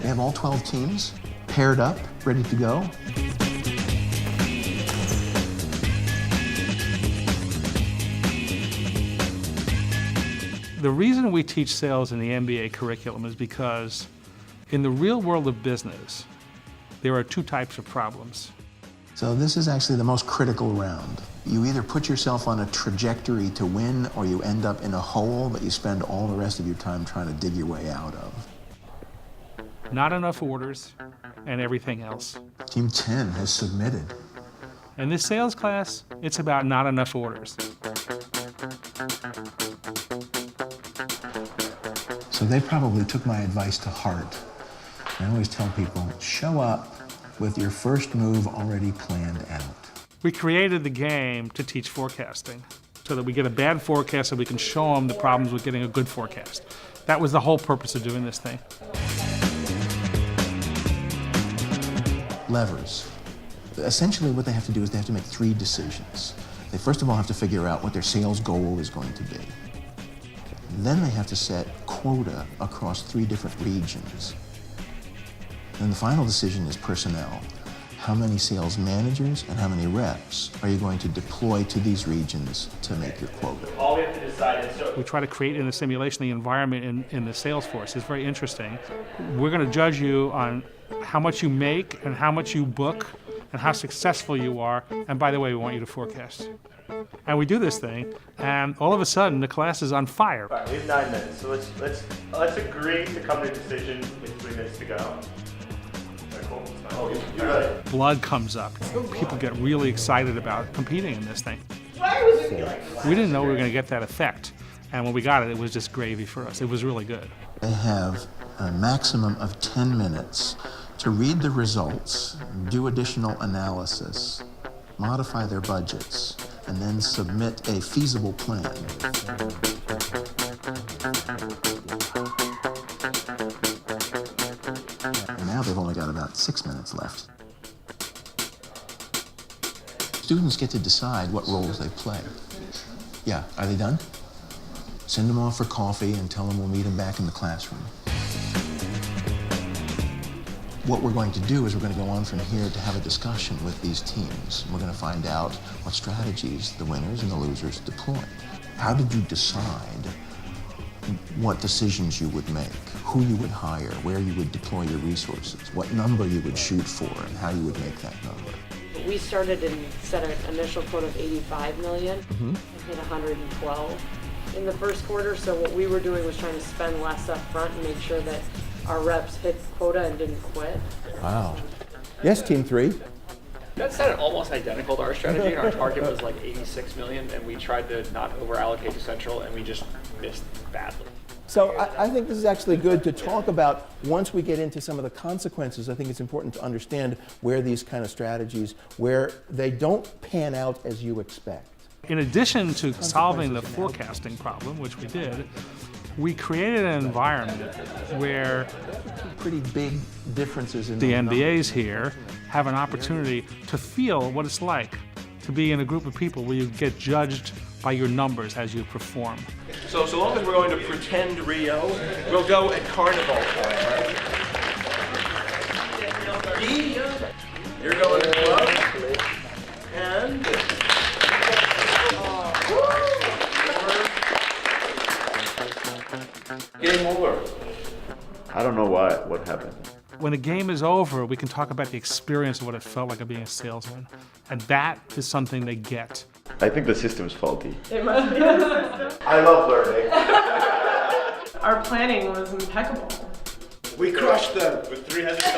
have all 12 teams paired up, ready to go. The reason we teach sales in the MBA curriculum is because in the real world of business, there are two types of problems. So this is actually the most critical round. You either put yourself on a trajectory to win, or you end up in a hole that you spend all the rest of your time trying to dig your way out of. Not enough orders and everything else. Team 10 has submitted. In this sales class, it's about not enough orders. So they probably took my advice to heart. I always tell people, show up with your first move already planned out. We created the game to teach forecasting so that we get a bad forecast and we can show them the problems with getting a good forecast. That was the whole purpose of doing this thing. Levers. Essentially what they have to do is they have to make 3 decisions. They first of all have to figure out what their sales goal is going to be. Then they have to set quota across 3 different regions. And the final decision is personnel. How many sales managers and how many reps are you going to deploy to these regions to make your quota? All we have to decide is... We try to create in the simulation the environment in the sales force. It's very interesting. We're going to judge you on how much you make and how much you book and how successful you are. And by the way, we want you to forecast. And we do this thing, and all of a sudden, the class is on fire. All right, we have 9 minutes, so let's agree to come to a decision with 3 minutes to go. Okay, cool. Oh, you're right. Blood comes up. People get really excited about competing in this thing. Why was it like... We didn't know we were going to get that effect, and when we got it, it was just gravy for us. It was really good. They have a maximum of 10 minutes to read the results, do additional analysis, modify their budgets, and then submit a feasible plan. And now they've only got about 6 minutes left. Students get to decide what roles they play. Yeah, are they done? Send them off for coffee and tell them we'll meet them back in the classroom. What we're going to do is we're going to go on from here to have a discussion with these teams. We're going to find out what strategies the winners and the losers deployed. How did you decide what decisions you would make, who you would hire, where you would deploy your resources, what number you would shoot for, and how you would make that number? We started and set an initial quota of 85 million and hit 112 in the first quarter. So what we were doing was trying to spend less up front and make sure that our reps hit quota and didn't quit. Wow. Yes, Team 3. That sounded almost identical to our strategy, and our target was like 86 million, and we tried to not over-allocate to Central, and we just missed badly. So I think this is actually good to talk about. Once we get into some of the consequences, I think it's important to understand where these kind of strategies, where they don't pan out as you expect. In addition to solving the forecasting problem, which we did, we created an environment where Pretty big differences in the those MBAs here have an opportunity to feel what it's like to be in a group of people where you get judged by your numbers as you perform. So long as we're going to pretend Rio, we'll go at carnival time, right? You're going to club, and... Game over. I don't know what happened. When the game is over, we can talk about the experience of what it felt like being a salesman. And that is something they get. I think the system's faulty. It must be the system. I love learning. Our planning was impeccable. We crushed them with 3 heads of